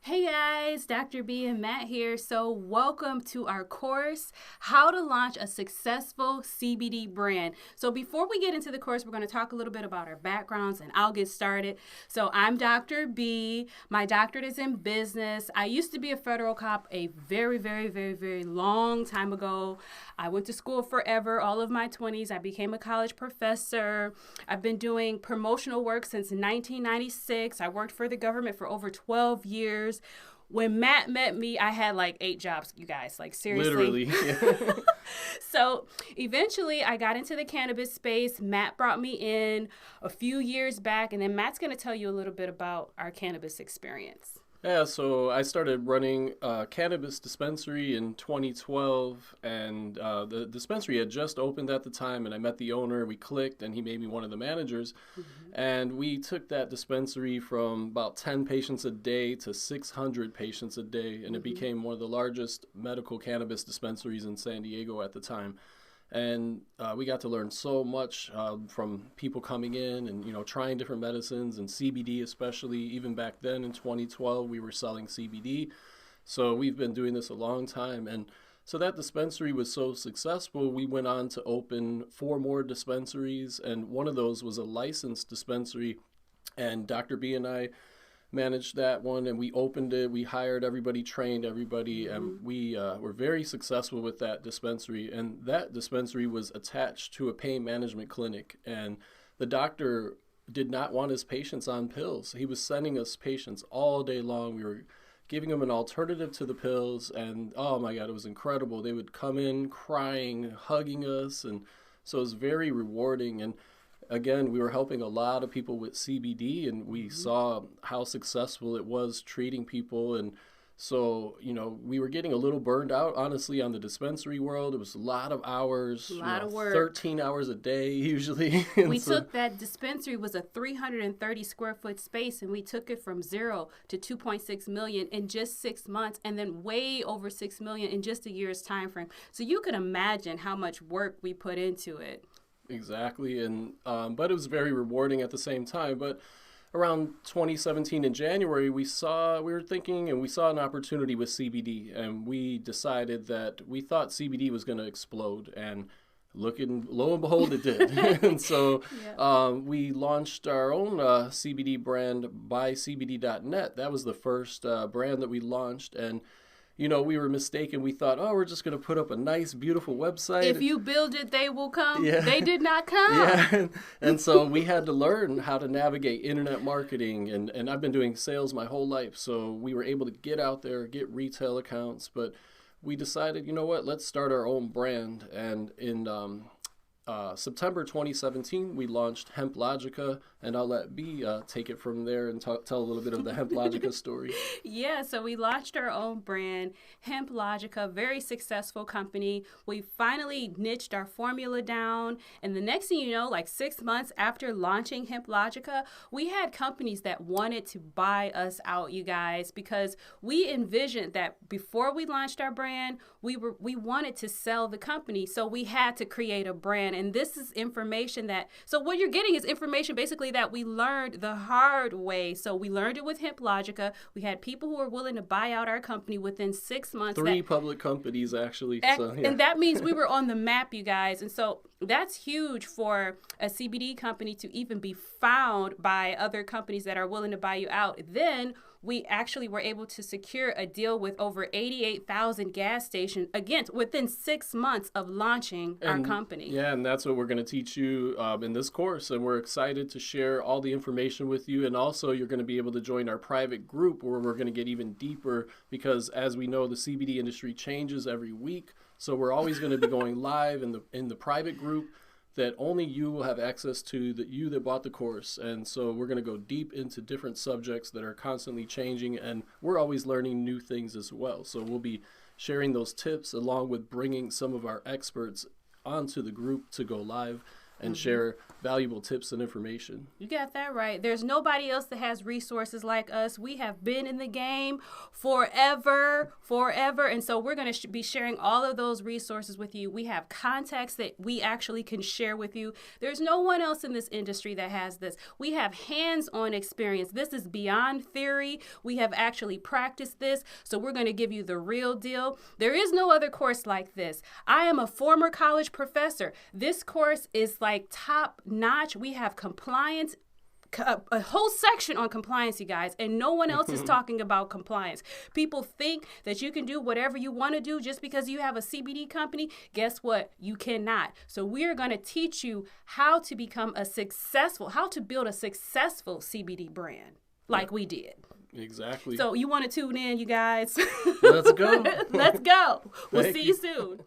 Hey guys, Dr. B and Matt here. So welcome to our course, How to Launch a Successful CBD Brand. So before we get into the course, we're going to talk a little bit about our backgrounds and I'll get started. So I'm Dr. B. My doctorate is in business. I used to be a federal cop a very long time ago. I went to school forever, all of my 20s. I became a college professor. I've been doing promotional work since 1996. I worked for the government for over 12 years. When Matt met me, I had like 8 jobs, you guys, like seriously. Literally. So eventually I got into the cannabis space. Matt brought me in a few years back, and then Matt's going to tell you a little bit about our cannabis experience. Yeah, so I started running a cannabis dispensary in 2012, and the dispensary had just opened at the time, and I met the owner, we clicked, and he made me one of the managers, and we took that dispensary from about 10 patients a day to 600 patients a day, and it became one of the largest medical cannabis dispensaries in San Diego at the time. And we got to learn so much from people coming in and, trying different medicines and CBD especially. Even back then in 2012, we were selling CBD. So we've been doing this a long time. And so that dispensary was so successful, we went on to open 4 more dispensaries. And one of those was a licensed dispensary. And Dr. B and I managed that one, and we opened it. We hired everybody, trained everybody, and we were very successful with that dispensary. And that dispensary was attached to a pain management clinic, and the doctor did not want his patients on pills. He was sending us patients all day long. We were giving them an alternative to the pills, and oh my God, it was incredible. They would come in crying, hugging us, and so it was very rewarding. And again, we were helping a lot of people with CBD, and we saw how successful it was treating people. And so, we were getting a little burned out, honestly, on the dispensary world. It was a lot of hours, A lot of work. 13 hours a day usually. We took that dispensary, was a 330 square foot space, and we took it from 0 to 2.6 million in just 6 months, and then way over 6 million in just a year's time frame. So you can imagine how much work we put into it. Exactly, and but it was very rewarding at the same time. But around 2017 in January, we saw an opportunity with CBD, and we decided that we thought CBD was going to explode, and lo and behold, it did. And so we launched our own CBD brand, BuyCBD.net. That was the first brand that we launched, and we were mistaken. We thought, we're just going to put up a nice, beautiful website. If you build it, they will come. Yeah. They did not come. Yeah. And so we had to learn how to navigate internet marketing. And I've been doing sales my whole life. So we were able to get out there, get retail accounts. But we decided, let's start our own brand. And in September 2017, we launched Hemplogica, and I'll let B take it from there and tell a little bit of the Hemplogica story. Yeah, so we launched our own brand, Hemplogica, very successful company. We finally niched our formula down, and the next thing you know, like 6 months after launching Hemplogica, we had companies that wanted to buy us out, you guys, because we envisioned that before we launched our brand, we wanted to sell the company, so we had to create a brand. And this is information so what you're getting is information basically that we learned the hard way. So we learned it with Hemplogica. We had people who were willing to buy out our company within 6 months. 3 public companies, actually. And that means we were on the map, you guys. And so that's huge for a CBD company to even be found by other companies that are willing to buy you out. Then we actually were able to secure a deal with over 88,000 gas stations, again, within 6 months of launching our company. Yeah, and that's what we're going to teach you in this course. And we're excited to share all the information with you. And also, you're going to be able to join our private group where we're going to get even deeper because, as we know, the CBD industry changes every week. So we're always going to be going live in the private group that only you will have access to, you that bought the course. And so we're going to go deep into different subjects that are constantly changing, and we're always learning new things as well. So we'll be sharing those tips along with bringing some of our experts onto the group to go live. and share valuable tips and information. You got that right. There's nobody else that has resources like us. We have been in the game forever. And so we're going to be sharing all of those resources with you. We have contacts that we actually can share with you. There's no one else in this industry that has this. We have hands-on experience. This is beyond theory. We have actually practiced this. So we're going to give you the real deal. There is no other course like this. I am a former college professor. This course is like top notch. We have compliance, a whole section on compliance, you guys, and no one else is talking about compliance. People think that you can do whatever you want to do just because you have a CBD company. Guess what? You cannot. So we are going to teach you how to how to build a successful CBD brand like we did. Exactly. So you want to tune in, you guys? Let's go. Let's go. We'll see you soon.